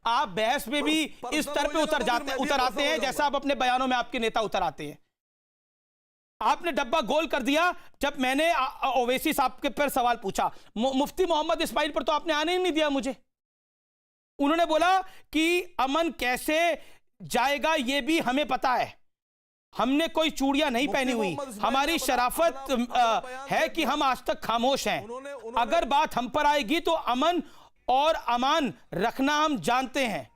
आप बहस में भी इस स्तर पे उतर आते हैं जैसा आप अपने बयानों में आपके नेता उतर आते हैं। आपने डब्बा गोल कर दिया जब मैंने ओवैसी साहब के पर सवाल पूछा। मुफ्ती मोहम्मद इस्माइल पर तो आपने आने ही नहीं दिया मुझे। उन्होंने बोला कि अमन कैसे जाएगा ये भी हमें पता है, हमने कोई चूड़ियां नहीं पहनी हुई, हमारी शराफत है कि हम आज तक खामोश हैं। अगर बात हम पर आएगी तो अमन और अमान रखना हम जानते हैं।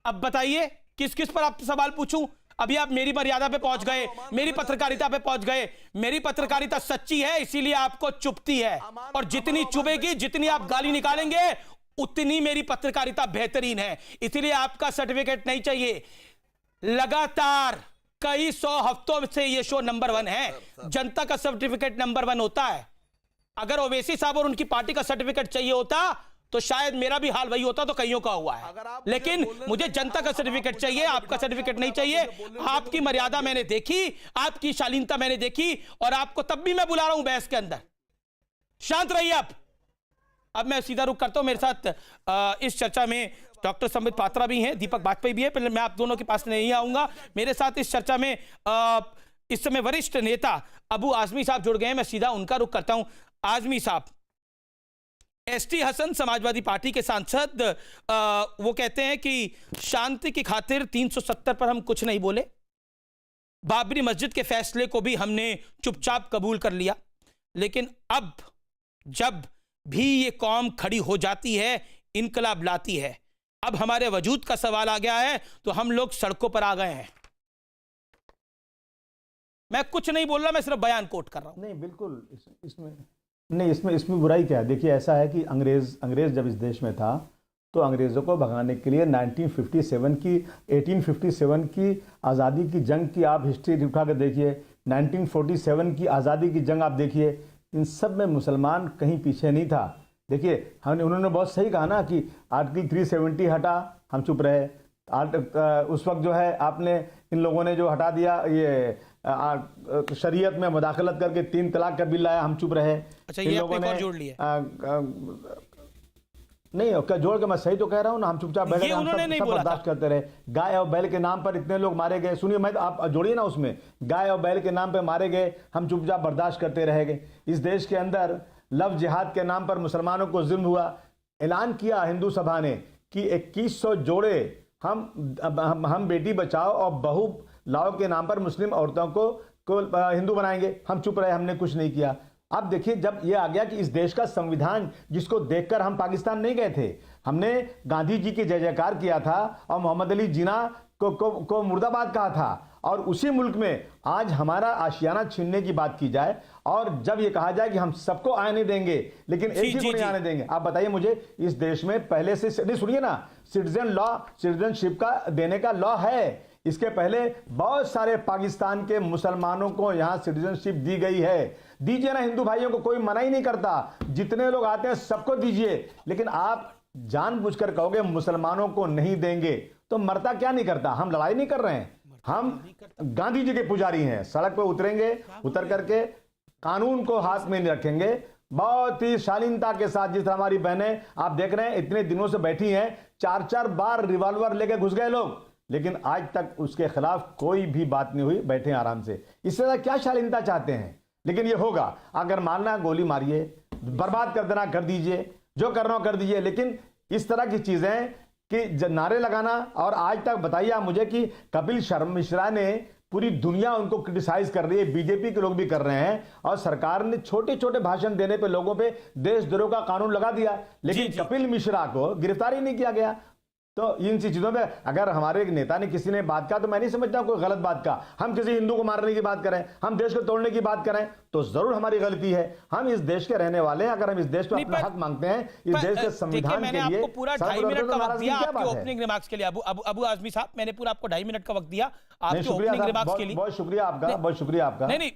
अब बताइए किस किस पर आप सवाल पूछूं? अभी आप मेरी मर्यादा पे पहुंच गए, मेरी पत्रकारिता पे पहुंच गए। मेरी पत्रकारिता सच्ची है इसीलिए आपको चुभती है, और जितनी चुभेगी, जितनी आप गाली निकालेंगे, उतनी मेरी पत्रकारिता बेहतरीन है। इसीलिए आपका सर्टिफिकेट नहीं चाहिए। लगातार कई 100 हफ्तों से ये शो नंबर 1 है। जनता का सर्टिफिकेट नंबर 1 होता है। अगर ओवैसी साहब और उनकी पार्टी का सर्टिफिकेट चाहिए होता तो शायद मेरा भी हाल वही होता, तो कईयों का हुआ है। लेकिन मुझे जनता का सर्टिफिकेट चाहिए, आपका सर्टिफिकेट नहीं चाहिए। आपकी मर्यादा मैंने देखी, आपकी शालीनता मैंने देखी, और आपको तब भी मैं बुला रहा हूं बहस के अंदर। शांत रहिए आप। अब मैं सीधा रुख करता हूं। मेरे साथ इस चर्चा में डॉक्टर संबित पात्रा भी हैं, दीपक बाजपेयी भी है। पहले मैं आप दोनों के पास नहीं आऊंगा। मेरे साथ इस चर्चा में इस समय वरिष्ठ नेता अबू आजमी साहब जुड़ गए हैं। मैं सीधा उनका रुख करता हूं। आजमी साहब, एसटी हसन समाजवादी पार्टी के सांसद, वो कहते हैं कि शांति की खातिर 370 पर हम कुछ नहीं बोले, बाबरी मस्जिद के फैसले को भी हमने चुपचाप कबूल कर लिया, लेकिन अब जब भी ये कौम खड़ी हो जाती है, इनकलाब लाती है, अब हमारे वजूद का सवाल आ गया है, तो हम लोग सड़कों पर आ गए हैं। मैं कुछ नहीं बोल रहा, मैं सिर्फ बयान कोट कर रहा हूं। नहीं, बिल्कुल इसमें बुराई क्या है? देखिए, ऐसा है कि अंग्रेज जब इस देश में था तो अंग्रेज़ों को भगाने के लिए 1857 की आज़ादी की जंग की आप हिस्ट्री उठा कर देखिए, 1947 की आज़ादी की जंग आप देखिए, इन सब में मुसलमान कहीं पीछे नहीं था। देखिए, उन्होंने बहुत सही कहा ना कि आर्टिकल 370 हटा, हम चुप रहे। उस वक्त जो है आपने इन लोगों ने जो हटा दिया, ये शरीयत में मुदाखलत करके 3 तलाक का बिल लाया, हम चुप रहे। अच्छा, ये आपने कौन जोड़ लिया? नहीं, क्या जोड़ के, मैं सही तो कह रहा हूँ ना, हम चुपचाप बैठे, हम सब बर्दाश्त करते रहे। गाय और बैल के नाम पर इतने लोग मारे गए, सुनिए, मैं आप जोड़िए ना उसमें, गाय और बैल के नाम पर मारे गए, हम चुपचाप बर्दाश्त करते रहेंगे। इस देश के अंदर लव जिहाद के नाम पर मुसलमानों को जुल्म हुआ। ऐलान किया हिंदू सभा ने कि 2100 जोड़े हम बेटी बचाओ और बहू लाओ के नाम पर मुस्लिम औरतों को हिंदू बनाएंगे, हम चुप रहे, हमने कुछ नहीं किया। अब देखिए, जब ये आ गया कि इस देश का संविधान, जिसको देखकर हम पाकिस्तान नहीं गए थे, हमने गांधी जी की जय जयकार किया था और मोहम्मद अली जिन्ना को मुर्दाबाद कहा था, और उसी मुल्क में आज हमारा आशियाना छीनने की बात की जाए, और जब ये कहा जाए कि हम सबको आने देंगे लेकिन एक ही को नहीं आने देंगे। आप बताइए मुझे, इस देश में पहले से नहीं, सुनिए ना, सिटीजनशिप का देने का लॉ है। इसके पहले बहुत सारे पाकिस्तान के मुसलमानों को यहां सिटीजनशिप दी गई है। दीजिए ना हिंदू भाइयों को, कोई मना ही नहीं करता, जितने लोग आते हैं सबको दीजिए। लेकिन आप जानबूझकर कहोगे मुसलमानों को नहीं देंगे, तो मरता क्या नहीं करता? हम लड़ाई नहीं कर रहे हैं, हम गांधी जी के पुजारी हैं। सड़क पर उतरेंगे, उतर करके कानून को हाथ में नहीं रखेंगे। बहुत ही शालीनता के साथ, जिस तरह हमारी बहनें आप देख रहे हैं इतने दिनों से बैठी हैं, 4-4 बार रिवॉल्वर लेके घुस गए लोग, लेकिन आज तक उसके खिलाफ कोई भी बात नहीं हुई, बैठे आराम से। इससे ज्यादा क्या शालीनता चाहते हैं? लेकिन ये होगा, अगर मारना गोली मारिए, बर्बाद कर देना कर दीजिए, जो करना हो कर दीजिए, लेकिन इस तरह की चीजें कि नारे लगाना। और आज तक बताइए आप मुझे कि कपिल शर्मा मिश्रा ने, पूरी दुनिया उनको क्रिटिसाइज कर रही है, बीजेपी के लोग भी कर रहे हैं, और सरकार ने छोटे छोटे भाषण देने पे लोगों पे देशद्रोह का कानून लगा दिया, लेकिन कपिल मिश्रा को गिरफ्तार ही नहीं किया गया। तो इन सी चीजों पे अगर हमारे एक नेता ने, किसी ने बात का, तो मैं नहीं समझता कोई गलत बात का। हम किसी हिंदू को मारने की बात करें, हम देश को तोड़ने की बात करें, तो जरूर हमारी गलती है। हम इस देश के रहने वाले हैं, अगर हम इस देश में अपना हक मांगते हैं, इस देश के संविधान के लिए। मैंने आपको पूरा 2.5 मिनट का वक्त दिया आपके ओपनिंग रिमार्क्स के लिए। अबू आजमी साहब, मैंने पूरा आपको 2.5 मिनट का वक्त दिया आपके ओपनिंग रिमार्क्स के लिए। बहुत शुक्रिया आपका, बहुत शुक्रिया आपका। नहीं,